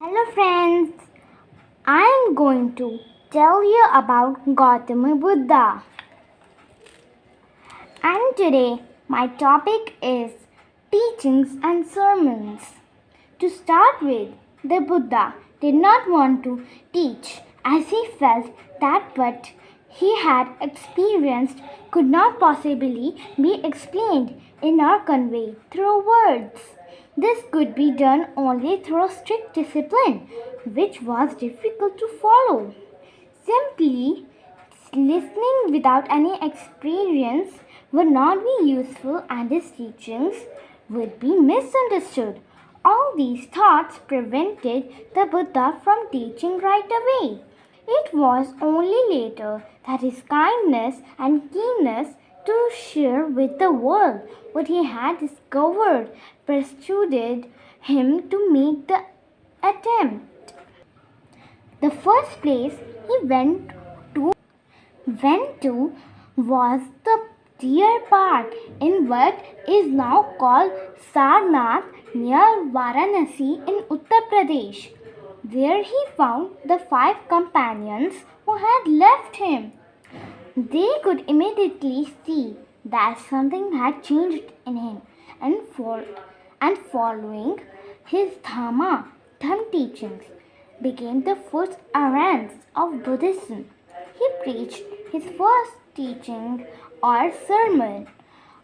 Hello friends, I am going to tell you about Gautama Buddha. And today my topic is teachings and sermons. To start with, the Buddha did not want to teach as he felt that what he had experienced could not possibly be explained in or conveyed through words. This could be done only through strict discipline, which was difficult to follow. Simply listening without any experience would not be useful and his teachings would be misunderstood. All these thoughts prevented the Buddha from teaching right away. It was only later that his kindness and keenness to share with the world what he had discovered persuaded him to make the attempt. The first place he went to was the deer park in what is now called Sarnath near Varanasi in Uttar Pradesh. There he found the five companions who had left him. They could immediately see that something had changed in him, and following his Dhamma teachings became the first errands of Buddhism. He preached his first teaching or sermon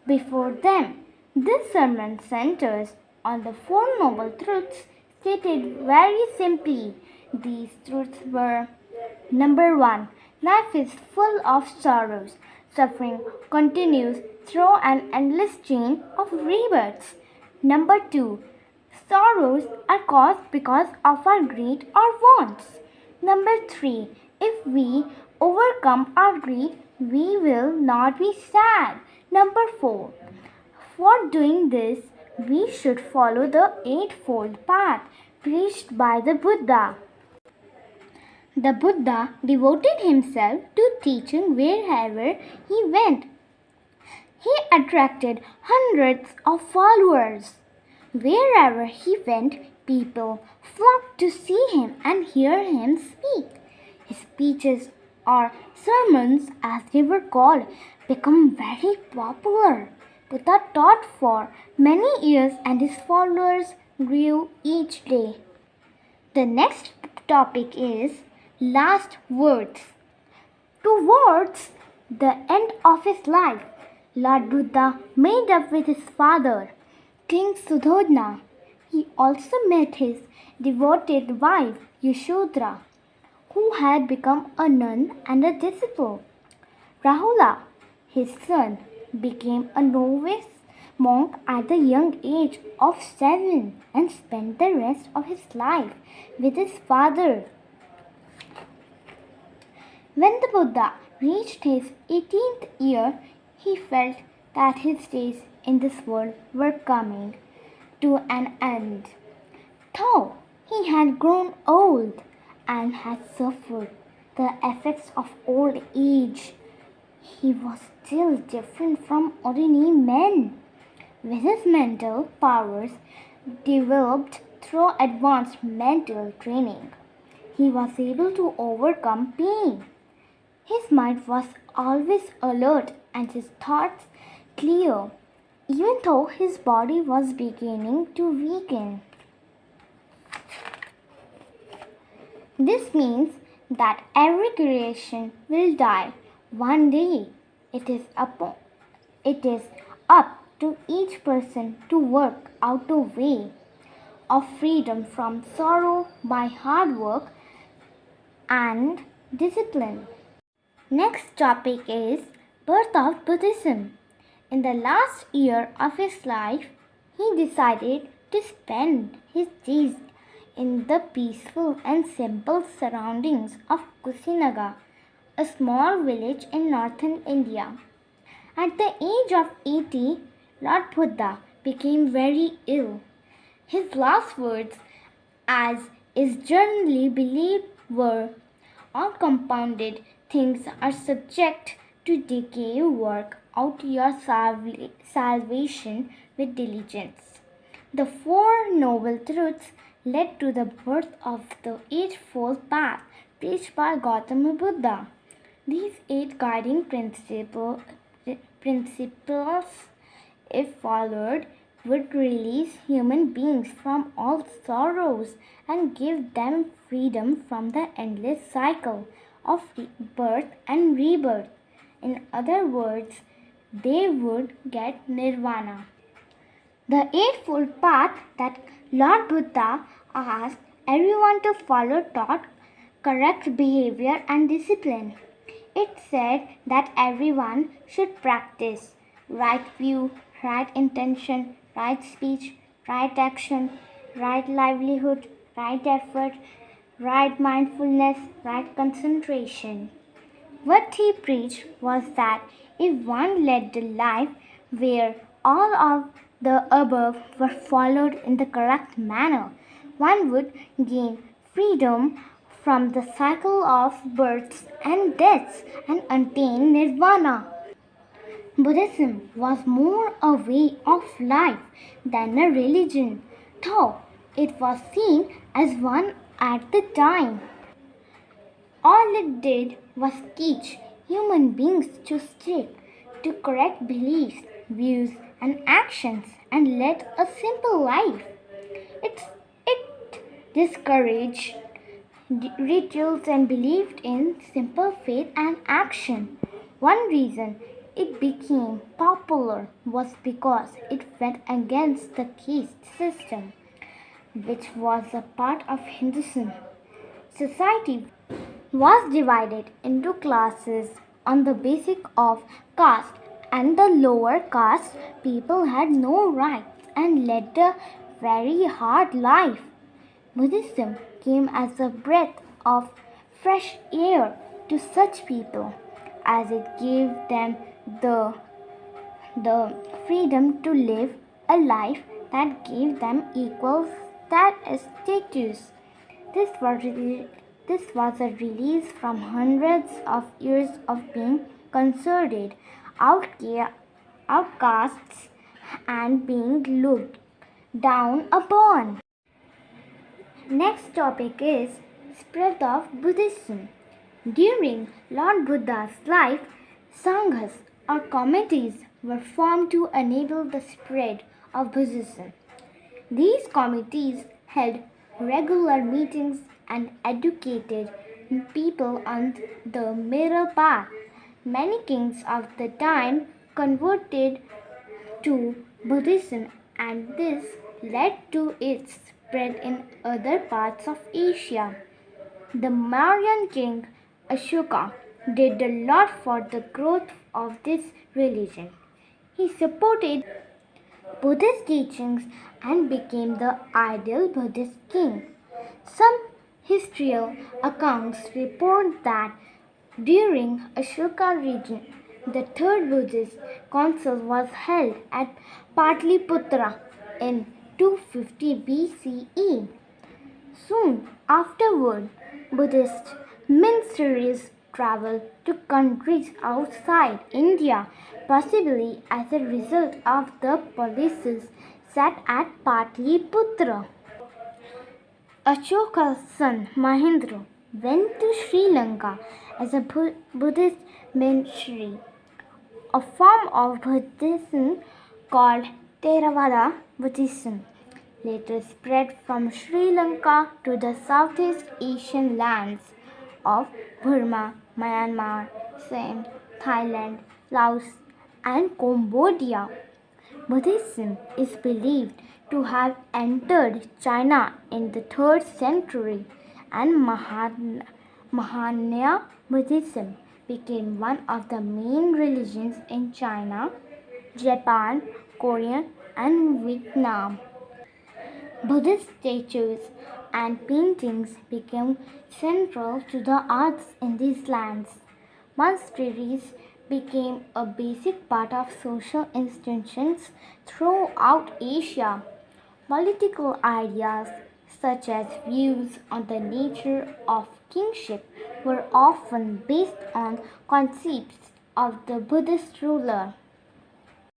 before them. This sermon centers on the Four Noble Truths stated very simply. These truths were: number 1. Life is full of sorrows. Suffering continues through an endless chain of rebirths. Number 2. Sorrows are caused because of our greed or wants. Number 3. If we overcome our greed, we will not be sad. Number 4. For doing this, we should follow the Eightfold Path preached by the Buddha. The Buddha devoted himself to teaching wherever he went. He attracted hundreds of followers. Wherever he went, people flocked to see him and hear him speak. His speeches, or sermons as they were called, became very popular. Buddha taught for many years and his followers grew each day. The next topic is last words. Towards the end of his life, Lord Buddha made up with his father, King Suddhodana. He also met his devoted wife Yashodhara, who had become a nun and a disciple. Rahula, his son, became a novice monk at the young age of 7 and spent the rest of his life with his father. When the Buddha reached his 18th year, he felt that his days in this world were coming to an end. Though he had grown old and had suffered the effects of old age, he was still different from ordinary men. With his mental powers developed through advanced mental training, he was able to overcome pain. His mind was always alert and his thoughts clear, even though his body was beginning to weaken. This means that every creation will die one day. It is up to each person to work out a way of freedom from sorrow by hard work and discipline. Next topic is birth of Buddhism. In the last year of his life, he decided to spend his days in the peaceful and simple surroundings of Kusinaga, a small village in northern India. At the age of 80, Lord Buddha became very ill. His last words, as is generally believed, were, "All compounded things are subject to decay. Work out your salvation with diligence." The Four Noble Truths led to the birth of the Eightfold Path preached by Gautama Buddha. These eight guiding principles, if followed, would release human beings from all sorrows and give them freedom from the endless cycle of birth and rebirth. In other words, they would get nirvana. The Eightfold Path that Lord Buddha asked everyone to follow taught correct behavior and discipline. It said that everyone should practice right view, right intention, right speech, right action, right livelihood, right effort, right mindfulness, right concentration. What he preached was that if one led a life where all of the above were followed in the correct manner, one would gain freedom from the cycle of births and deaths and attain nirvana. Buddhism was more a way of life than a religion, though it was seen as one at the time. All it did was teach human beings to stick to correct beliefs, views, and actions and lead a simple life. It discouraged rituals and believed in simple faith and action. One reason it became popular was because it went against the caste system, which was a part of Hinduism. Society was divided into classes on the basis of caste, and the lower caste people had no rights and led a very hard life. Buddhism came as a breath of fresh air to such people, as it gave them the, the freedom to live a life that gave them equal status. This was, this was a release from hundreds of years of being considered outcasts and being looked down upon. Next topic is spread of Buddhism. During Lord Buddha's life, sanghas or committees were formed to enable the spread of Buddhism. These committees held regular meetings and educated people on the middle path. Many kings of the time converted to Buddhism, and this led to its spread in other parts of Asia. The Mauryan king Ashoka did a lot for the growth of this religion. He supported Buddhist teachings and became the ideal Buddhist king. Some historical accounts report that during Ashoka reign, the third Buddhist council was held at Patliputra in 250 BCE. Soon afterward, Buddhist missionaries traveled to countries outside India, possibly as a result of the policies set at Patliputra. Ashoka's son Mahendra went to Sri Lanka as a Buddhist missionary. A form of Buddhism called Theravada Buddhism later spread from Sri Lanka to the Southeast Asian lands of Burma, Myanmar, Siam, Thailand, Laos, and Cambodia. Buddhism is believed to have entered China in the 3rd century, and Mahayana Buddhism became one of the main religions in China, Japan, Korea, and Vietnam. Buddhist statues and paintings became central to the arts in these lands. Monasteries became a basic part of social institutions throughout Asia. Political ideas such as views on the nature of kingship were often based on concepts of the Buddhist ruler.